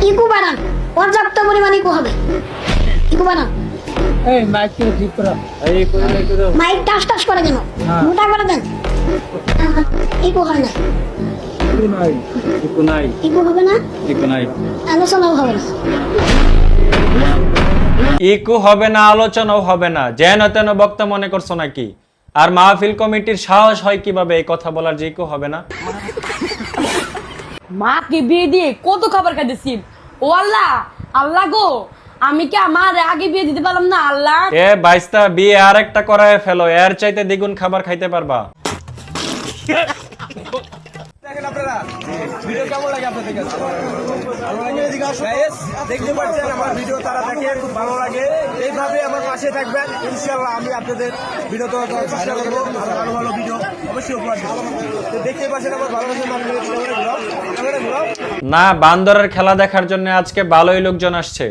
Eco বানান, পর্যাপ্ত পরিমাণ ইকো হবে। ইকো বানান। এই মাইক ঠিক করো। এই করো। মাইক টাস টাস করে কেন? মোটা করে দেন। ইকো হয় না। ইকো হবে না। আলোচনাও হবে না। ইকো হবে না, আলোচনাও হবে না, যেন তেন বক্তা মনে করছো নাকি? আর মাহফিল কমিটির সাহস হয় কিভাবে এই কথা বলার যে ইকো হবে না? মাকে বিয়ে দিয়ে কত খাবার খাইতেছি। ও আল্লাহ, আল্লাহ গো, আমি কি আমার আগে বিয়ে দিতে পারলাম না? আল্লাহ এ বাইস্তা, বিয়ে আর একটা করায় ফেলো, এর চাইতে দ্বিগুণ খাবার খাইতে পারবা। দেখেন আপনারা ভিডিও কেমন লাগে আপনাদের কাছে? ভালো লাগে? Guys, দেখতে পাচ্ছেন আমার ভিডিও তারা দেখে খুব ভালো লাগে। এইভাবে আমার পাশে থাকবেন, ইনশাআল্লাহ আমি আপনাদের ভিডিও তো চেষ্টা করবো ভালো ভালো ভিডিও অবশ্যই উপহার দেবো। তো দেখতে পাচ্ছেন আমার ভালোবাসার মানুষ ক্যামেরা ঘুরাও। না, বান্দরের খেলা দেখার জন্য আজকে ভালোই লোকজন আসছে।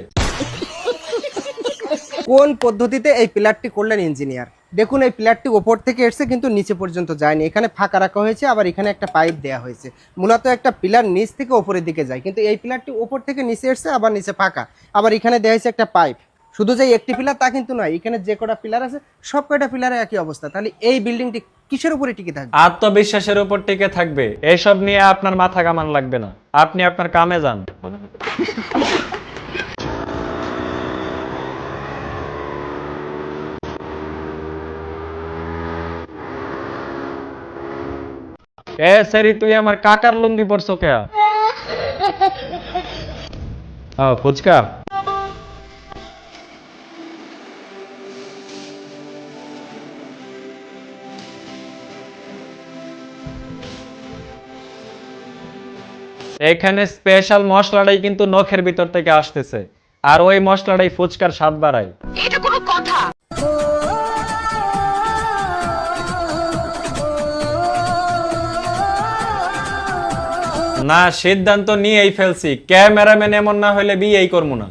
কোন পদ্ধতিতে এই পিলারটি করলেন ইঞ্জিনিয়ার? দেখুন, এই পিলারটি ওপর থেকে এসছে কিন্তু নিচে পর্যন্ত যায়নি, এখানে ফাঁকা রাখা হয়েছে, আবার এখানে একটা পাইপ দেওয়া হয়েছে। মূলত একটা পিলার নিচ থেকে ওপরের দিকে যায়, কিন্তু এই পিলারটি ওপর থেকে নিচে এসছে, আবার নিচে ফাঁকা, আবার এখানে দেওয়া হয়েছে একটা পাইপ। শুধু যে একটি পিলার তা কিন্তু নয়, এখানে যে কটা পিলার আছে সব কয়টা পিলারের একই অবস্থা। তাহলে এই বিল্ডিংটি কিসের উপরে টিকে থাকবে? আত্মবিশ্বাসের উপর টিকে থাকবে। এসব নিয়ে আপনার মাথা কামান লাগবে না, আপনি আপনার কামে যান। এ সেরি, তুই আমার কাকার লুঙ্গি পরছো কে? ফুচকা। এখানে স্পেশাল মশলাটাই কিন্তু নখের ভিতর থেকে আসতেছে, আর ওই মশলাটাই ফুচকার স্বাদ বাড়ায়। এটা কোনো কথা? না, সিদ্ধান্ত নিয়েই ফেলছি, ক্যামেরাম্যান এমন না হলে বিয়েই করবো না।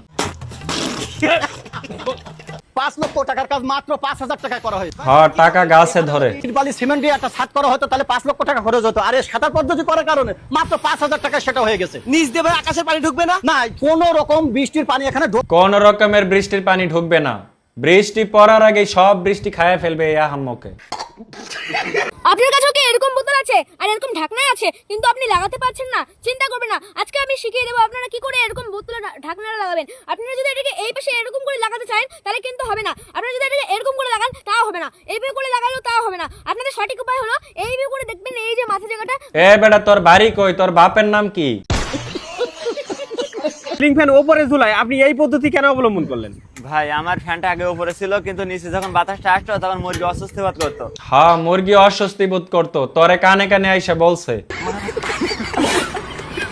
5 লক্ষ টাকার কাজ মাত্র 5,000 টাকা করা হয়েছে। হ্যাঁ, টাকা গাছে ধরে। বালি সিমেন্ট দিয়ে একটা ছাদ করা হতো, তাহলে 5 লক্ষ টাকা খরচ হতো। আর এই সাঁতার পদ্ধতি করার কারণে মাত্র 5,000 টাকা সেটা হয়ে গেছে। নিচ দিয়ে ভাই আকাশের পানি ঢুকবে না? না, কোন রকম বৃষ্টির পানি এখানে কোন রকমের বৃষ্টির পানি ঢুকবে না। বৃষ্টি পড়ার আগে সব বৃষ্টি খায়া ফেলবে এই আহাম্মকে। আপনার কাছেও কি এরকম বোতল আছে আর এরকম ঢাকনা আছে, কিন্তু আপনি লাগাতে পারছেন না? চিন্তা করবেন না, আজকে আমি শিখিয়ে দেবো আপনারা কি করে এরকম বোতলে ঢাকনাটা লাগাবেন। আপনারা যদি এটাকে এই পাশে এরকম করে লাগাতে চান তাহলে কিন্তু হবে না। আপনারা যদি এটাকে এরকম করে লাগান তাও হবে না, এইভাবে করে লাগালেও তাও হবে না। আপনাদের সঠিক উপায় হলো এইভাবে করে দেখবেন, এই যে মাথা জায়গাটা। এ বেটা, তোর বাড়ি কই? তোর বাপের নাম কি? সিলিং ফ্যান উপরে ঝুলায়, আপনি এই পদ্ধতি কেন অবলম্বন করলেন? ভাই, আমার ফ্যানটা আগে উপরে ছিল, কিন্তু নিচে যখন বাতাসটা আসতো তখন মুরগি অস্বস্তি বোধ করতো। হ্যাঁ, মুরগি অস্বস্তি বোধ করতো, তোরে কানে কানে আইসা বলছে।